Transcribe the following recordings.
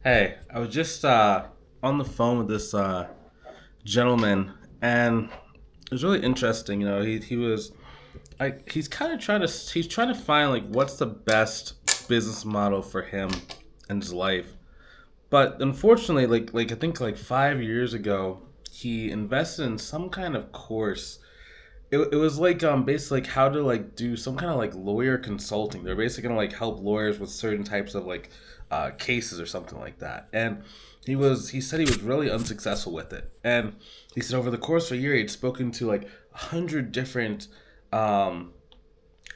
Hey, I was just on the phone with this gentleman, and it was really interesting. He was like he's trying to find like what's the best business model for him and his life. But unfortunately, I think like 5 years ago, he invested in some kind of course. It was like basically like how to like do some kind of like lawyer consulting. They're basically gonna like help lawyers with certain types of like cases or something like that. And he said he was really unsuccessful with it. And he said over the course of a year he'd spoken to like 100 different um,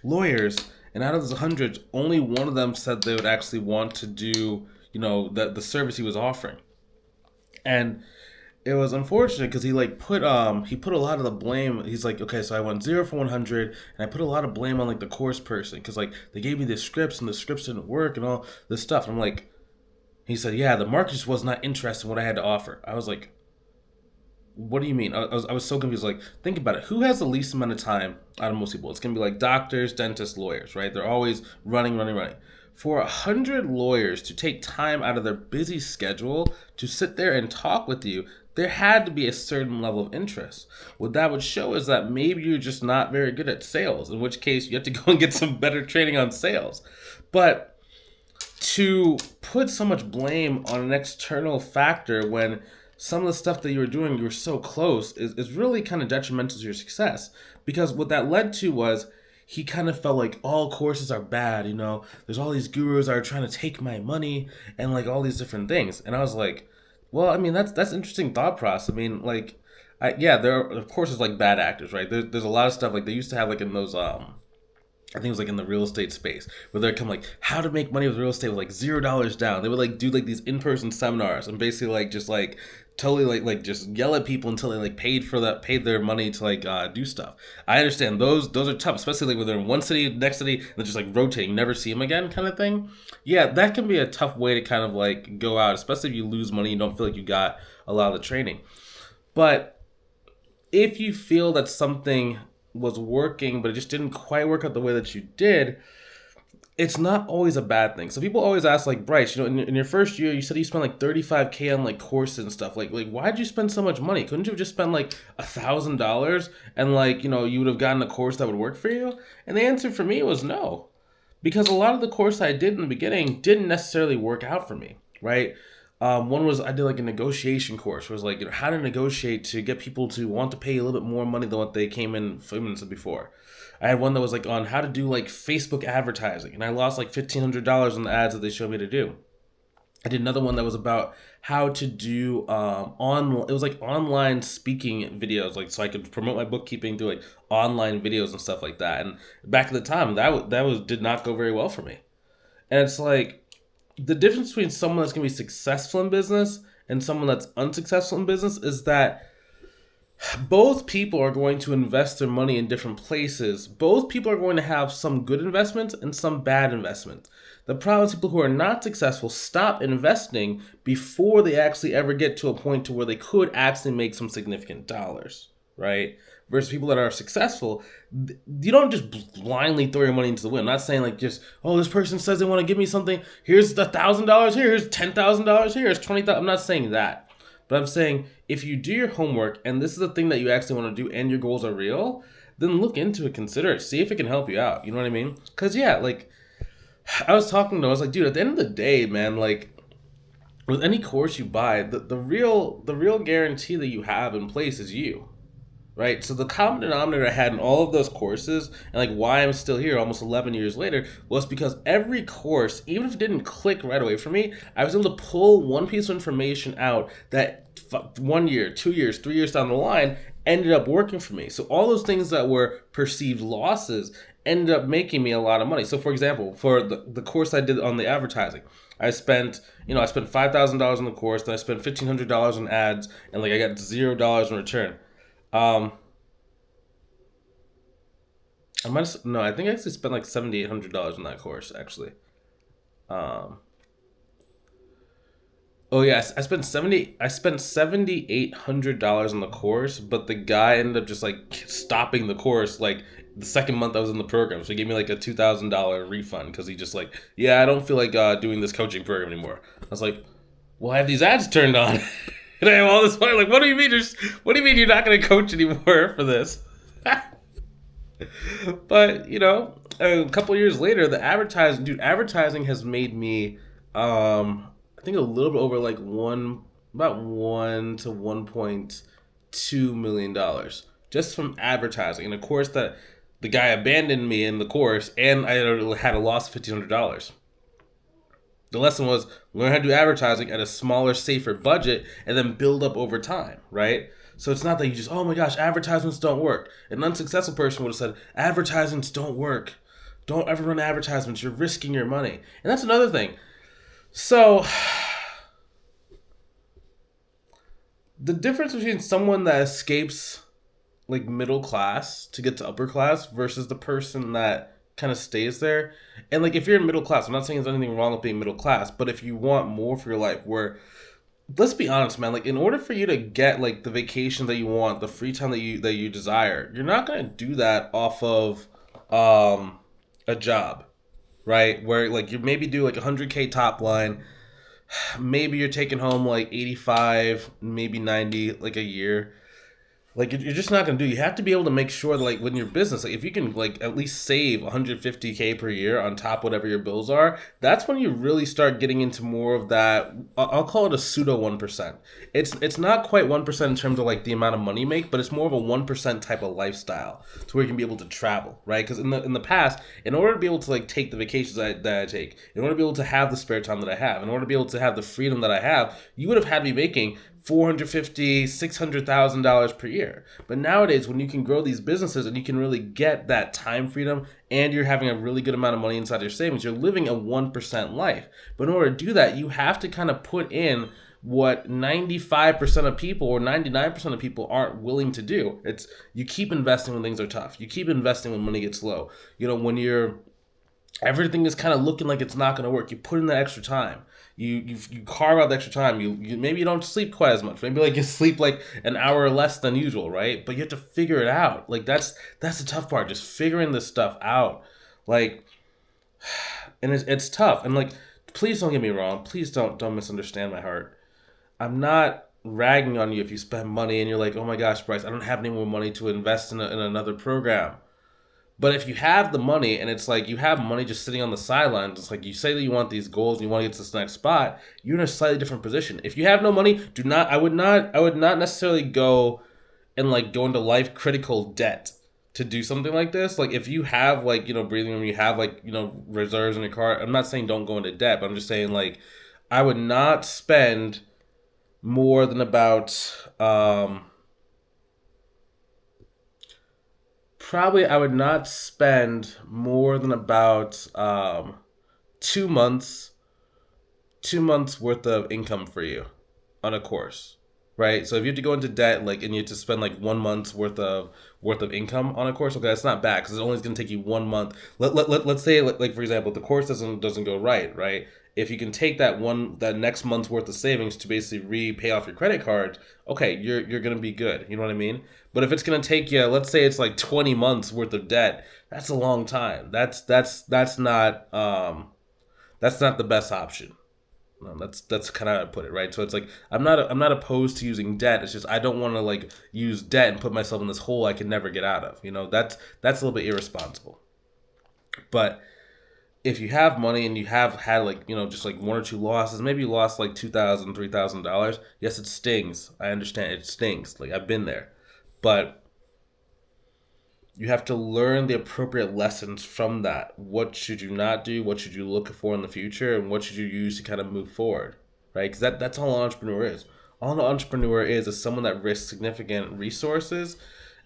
lawyers, and out of those hundreds, only one of them said they would actually want to do the service he was offering. And it was unfortunate because he put a lot of the blame. He's like, okay, so I went 0 for 100, and I put a lot of blame on like the course person because like they gave me the scripts and the scripts didn't work and all this stuff. And I'm like, he said, yeah, the market just was not interested in what I had to offer. I was like, what do you mean? I was so confused. Like, think about it. Who has the least amount of time out of most people? It's gonna be like doctors, dentists, lawyers, right? They're always running, running, running. For 100 lawyers to take time out of their busy schedule to sit there and talk with you, there had to be a certain level of interest. What that would show is that maybe you're just not very good at sales, in which case you have to go and get some better training on sales. But to put so much blame on an external factor when some of the stuff that you were doing, you were so close, is really kind of detrimental to your success. Because what that led to was he kind of felt like all courses are bad, there's all these gurus that are trying to take my money and like all these different things. And I was like, well, I mean, that's interesting thought process. I mean, like, yeah, there are, of course, there's like bad actors, right? There's a lot of stuff like they used to have like in those I think it was like in the real estate space where they'd come like how to make money with real estate with like $0 down. They would like do like these in-person seminars and basically like just like totally like just yell at people until they like paid their money to like do stuff. I understand those are tough, especially like when they're in one city, next city, and they're just like rotating, you never see them again kind of thing. Yeah, that can be a tough way to kind of like go out, especially if you lose money and don't feel like you got a lot of the training. But if you feel that something was working, but it just didn't quite work out the way that you did, it's not always a bad thing. So people always ask, like, Bryce, in your first year, you said you spent like 35K on like courses and stuff. Like, why did you spend so much money? Couldn't you have just spent like $1,000 and like, you would have gotten a course that would work for you? And the answer for me was no, because a lot of the course I did in the beginning didn't necessarily work out for me, right? One was I did like a negotiation course, where it was like how to negotiate to get people to want to pay a little bit more money than what they came in 5 minutes before. I had one that was like on how to do like Facebook advertising, and I lost like $1,500 on the ads that they showed me to do. I did another one that was about how to do on it was like online speaking videos, like so I could promote my bookkeeping, do like online videos and stuff like that. And back at the time, that was did not go very well for me. And it's like the difference between someone that's going to be successful in business and someone that's unsuccessful in business is that both people are going to invest their money in different places. Both people are going to have some good investments and some bad investments. The problem is people who are not successful stop investing before they actually ever get to a point to where they could actually make some significant dollars, right? Versus people that are successful, you don't just blindly throw your money into the wind. I'm not saying like just, oh, this person says they want to give me something. Here's $1,000 here. Here's $10,000 here. Here's 20,000. I'm not saying that. But I'm saying if you do your homework and this is the thing that you actually want to do and your goals are real, then look into it, consider it, see if it can help you out. You know what I mean? Because yeah, like I was like, dude, at the end of the day, man, like with any course you buy, the real guarantee that you have in place is you. Right? So the common denominator I had in all of those courses and like why I'm still here almost 11 years later was because every course, even if it didn't click right away for me, I was able to pull one piece of information out that 1 year, 2 years, 3 years down the line ended up working for me. So all those things that were perceived losses ended up making me a lot of money. So for example, for the course I did on the advertising, I spent $5,000 on the course, then I spent $1,500 on ads, and like I got $0 in return. Um, I might have, no, I think I actually spent like $7,800 on that course actually. Um, oh yes, I spent $7,800 on the course, but the guy ended up just like stopping the course like the second month I was in the program, so he gave me like a $2,000 refund because he just like, yeah, I don't feel like doing this coaching program anymore. I was like, well, I have these ads turned on. And I have all this money. Like, what do you mean? What do you mean you're not going to coach anymore for this? But a couple years later, advertising has made me, I think a little bit over like about $1 to $1.2 million just from advertising, and of course that the guy abandoned me in the course, and I had a loss of $1,500. The lesson was learn how to do advertising at a smaller, safer budget and then build up over time, right? So it's not that you just, oh my gosh, advertisements don't work. An unsuccessful person would have said, advertisements don't work. Don't ever run advertisements. You're risking your money. And that's another thing. So the difference between someone that escapes like middle class to get to upper class versus the person that kind of stays there. And like if you're in middle class, I'm not saying there's anything wrong with being middle class, but if you want more for your life, where let's be honest, man, like in order for you to get like the vacation that you want, the free time that you desire, you're not gonna do that off of a job, right? Where like you maybe do like 100K top line, maybe you're taking home like 85, maybe 90 like a year. Like you're just not gonna do. You have to be able to make sure that, like when your business, like if you can like at least save 150K per year on top of whatever your bills are, that's when you really start getting into more of that. I'll call it a pseudo 1%. It's not quite 1% in terms of like the amount of money you make, but it's more of a 1% type of lifestyle to where you can be able to travel, right? Because in the past, in order to be able to like take the vacations that I take, in order to be able to have the spare time that I have, in order to be able to have the freedom that I have, you would have had me making $450,000, $600,000 per year. But nowadays, when you can grow these businesses and you can really get that time freedom and you're having a really good amount of money inside your savings, you're living a 1% life. But in order to do that, you have to kind of put in what 95% of people or 99% of people aren't willing to do. It's you keep investing when things are tough. You keep investing when money gets low. When everything is kind of looking like it's not going to work, you put in the extra time. You carve out the extra time. You maybe you don't sleep quite as much. Maybe like you sleep like an hour less than usual, right? But you have to figure it out. Like that's the tough part, just figuring this stuff out. Like, and it's tough. And like, please don't get me wrong. Please don't misunderstand my heart. I'm not ragging on you if you spend money and you're like, oh my gosh, Bryce, I don't have any more money to invest in another program. But if you have the money and it's like you have money just sitting on the sidelines, it's like you say that you want these goals and you want to get to this next spot, you're in a slightly different position. If you have no money, I would not necessarily go and like go into life critical debt to do something like this. Like if you have like, breathing room, you have like, reserves in your car. I'm not saying don't go into debt, but I'm just saying like I would not spend more than about probably I would not spend more than about 2 months worth of income for you on a course, right? So if you have to go into debt, like, and you have to spend like 1 month's worth of income on a course, okay, that's not bad because it's only going to take you 1 month. Let's say like for example, the course doesn't go right? If you can take that next month's worth of savings to basically repay off your credit card, okay, you're gonna be good. You know what I mean? But if it's gonna take you, let's say it's like 20 months worth of debt, that's a long time. That's not the best option. That's kind of how I put it, right? So it's like I'm not opposed to using debt. It's just I don't want to like use debt and put myself in this hole I can never get out of. That's a little bit irresponsible. But if you have money and you have had like just like one or two losses, maybe you lost like $2,000, $3,000. Yes, it stings. I understand it stings. Like I've been there, but you have to learn the appropriate lessons from that. What should you not do? What should you look for in the future? And what should you use to kind of move forward, right? Because that's all an entrepreneur is. All an entrepreneur is someone that risks significant resources,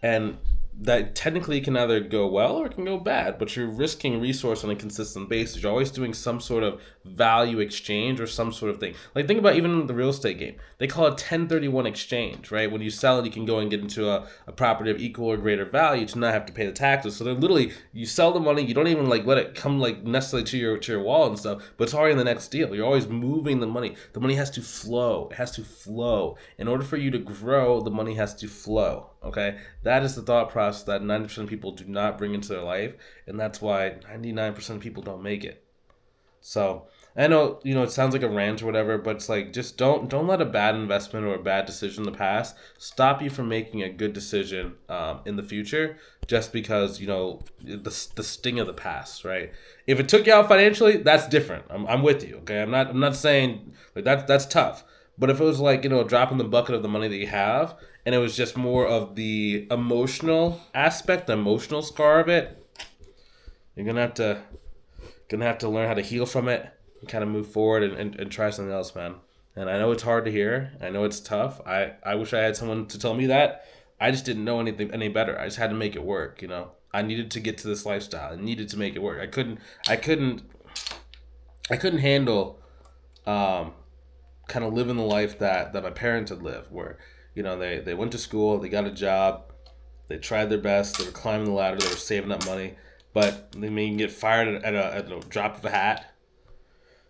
and that technically can either go well or it can go bad, but you're risking resource on a consistent basis. You're always doing some sort of value exchange or some sort of thing. Like think about even the real estate game. They call it 1031 exchange, right? When you sell it, you can go and get into a property of equal or greater value to not have to pay the taxes. So they're literally, you sell the money, you don't even like let it come like necessarily to your wallet and stuff, but it's already in the next deal. You're always moving the money. The money has to flow. It has to flow. In order for you to grow, the money has to flow. Okay, that is the thought process that 90% of people do not bring into their life, and that's why 99% of people don't make it. So I know, it sounds like a rant or whatever, but it's like just don't let a bad investment or a bad decision in the past stop you from making a good decision in the future, just because the sting of the past, right? If it took you out financially, that's different. I'm with you, okay? I'm not saying like that's tough, but if it was like a drop in the bucket of the money that you have, and it was just more of the emotional aspect, the emotional scar of it, you're gonna have to learn how to heal from it and kind of move forward and try something else, man. And I know it's hard to hear. I know it's tough. I wish I had someone to tell me that. I just didn't know anything any better. I just had to make it work. I needed to get to this lifestyle. I needed to make it work. I couldn't handle kind of living the life that my parents had lived, where they went to school, they got a job, they tried their best, they were climbing the ladder, they were saving up money, but they may get fired at a drop of a hat.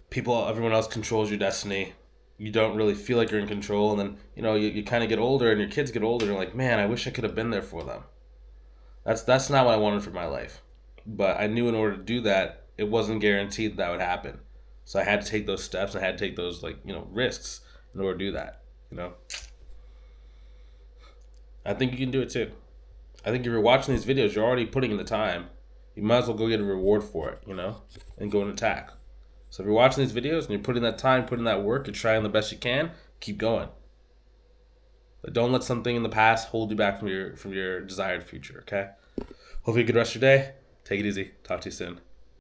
Everyone else controls your destiny. You don't really feel like you're in control, and then you kind of get older, and your kids get older, and you're like, man, I wish I could have been there for them. That's not what I wanted for my life, but I knew in order to do that, it wasn't guaranteed that would happen. So I had to take those steps. I had to take those risks in order to do that. You know, I think you can do it too. I think if you're watching these videos, you're already putting in the time. You might as well go get a reward for it, and go and attack. So if you're watching these videos and you're putting that time, putting that work, and trying the best you can, keep going. But don't let something in the past hold you back from your desired future. Okay. Hope you have a good rest of your day. Take it easy. Talk to you soon.